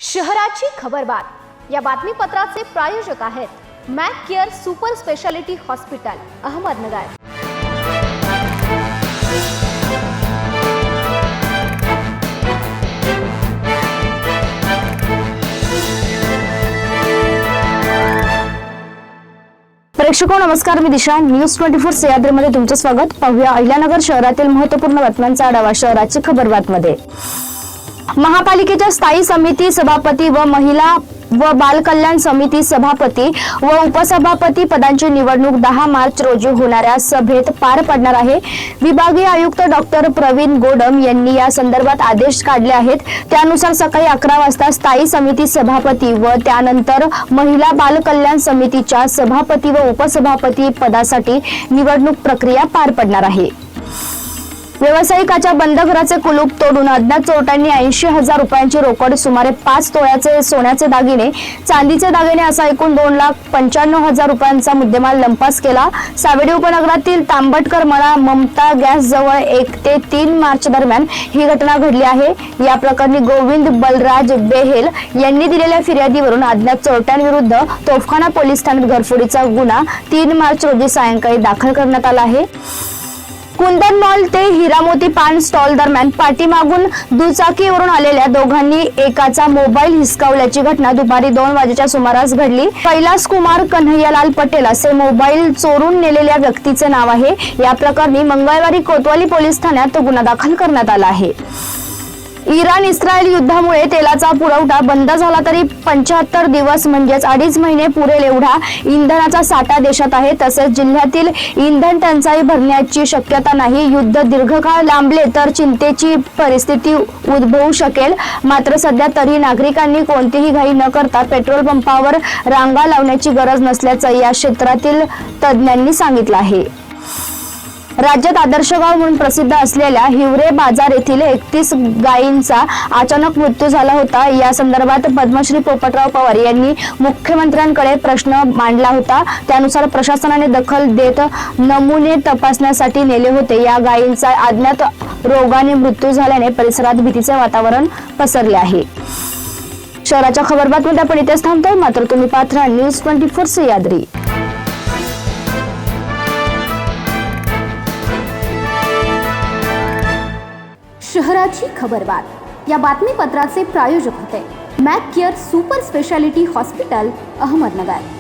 शहराची खबरबात या बातमीपत्राचे प्रायोजक आहेत Mac Care super speciality hospital Ahmednagar. प्रेक्षको नमस्कार, मी दिशा। न्यूज 24 सह्याद्रीमध्ये तुमचं स्वागत। पाहूया अहिल्यानगर शहरातील महत्त्वपूर्ण बातम्यांचा आढावा शहराची खबरबातमध्ये। महापालिकेच्या स्थायी समिती सभापती व महिला व बाल कल्याण समिती सभापती व उपसभापती पदांची निवडणूक 10 मार्च रोजी होणाऱ्या सभेत पार पडणार आहे। विभागीय आयुक्त डॉक्टर प्रवीण गोडम यांनी या संदर्भात आदेश काढले आहेत। त्यानुसार सकाळी 11 वाजता स्थायी समिती सभापती व त्यानंतर महिला बाल कल्याण समितीच्या सभापती व उपसभापती पदासाठी निवडणूक प्रक्रिया पार पडणार आहे। व्यावसायिकाच्या बंद घराचे कुलूप तोडून अज्ञात चोरट्यांनी 80,000 रुपयांची रोकड, सुमारे 5 तोळ्याचे सोन्याचे दागिने, चांदीचे दागिने असा एकूण 2,95,000 रुपयांचा मुद्देमाल लंपास केला। सावेडी उपनगरातील तांबटकर मळा ममता गॅस जवळ 1 ते 3 मार्च दरम्यान ही घटना घडली आहे। या प्रकरणी गोविंद बलराज बेहेल यांनी दिलेल्या फिर्यादीवरून अज्ञात चोरट्यांविरुद्ध तोफखाना पोलीस ठाण्यात घरफोडीचा गुन्हा 3 मार्च रोजी सायंकाळी दाखल करण्यात आला आहे। कुंदन मॉल ते हिरामोती पान स्टॉल दरम्यान पाठीमागून दुचाकीवरून आलेल्या दोघांनी एकाचा मोबाईल हिसकावल्याची घटना दुपारी 2 वाजेच्या सुमारास घडली। कैलास कुमार कन्हैयालाल पटेल असे मोबाईल चोरून नेलेल्या व्यक्तीचे नाव आहे। या प्रकरणी मंगळवारी कोतवाली पोलीस ठाण्यात गुन्हा दाखल करण्यात आला आहे। इराण इस्रायल युद्धामुळे तेलाचा पुरवठा बंद झाला तरी 75 दिवस म्हणजेच 2.5 महिने पुरेल एवढा इंधनाचा साठा देशात आहे। तसेच जिल्ह्यातील इंधन टंचाई भरण्याची शक्यता नाही। युद्ध दीर्घकाळ लांबले तर चिंतेची परिस्थिती उद्भवू शकेल। मात्र सध्या तरी नागरिकांनी कोणतीही घाई न करता पेट्रोल पंपावर रांगा लावण्याची गरज नसल्याचं या क्षेत्रातील तज्ज्ञांनी सांगितलं आहे। राज्यात आदर्श गाव म्हणून प्रसिद्ध असलेल्या हिवरे बाजार येथील 31 गायींचा अचानक मृत्यू झाला होता। या संदर्भात पद्मश्री पोपटराव पवार यांनी मुख्यमंत्र्यांकडे प्रश्न मांडला होता। त्यानुसार प्रशासनाने दखल देत नमुने तपासण्यासाठी नेले होते। या गायींचा अज्ञात रोगाने मृत्यू झाल्याने परिसरात भीतीचे वातावरण पसरले आहे। शहराच्या खबरबातमध्ये आपण इथेच थांबतोय, मात्र तुम्ही पाहत राहा न्यूज 24 सह्याद्री। शहराची खबरबात या बातमीपत्राचे प्रायोजक होते Mac Care super speciality hospital Ahmednagar.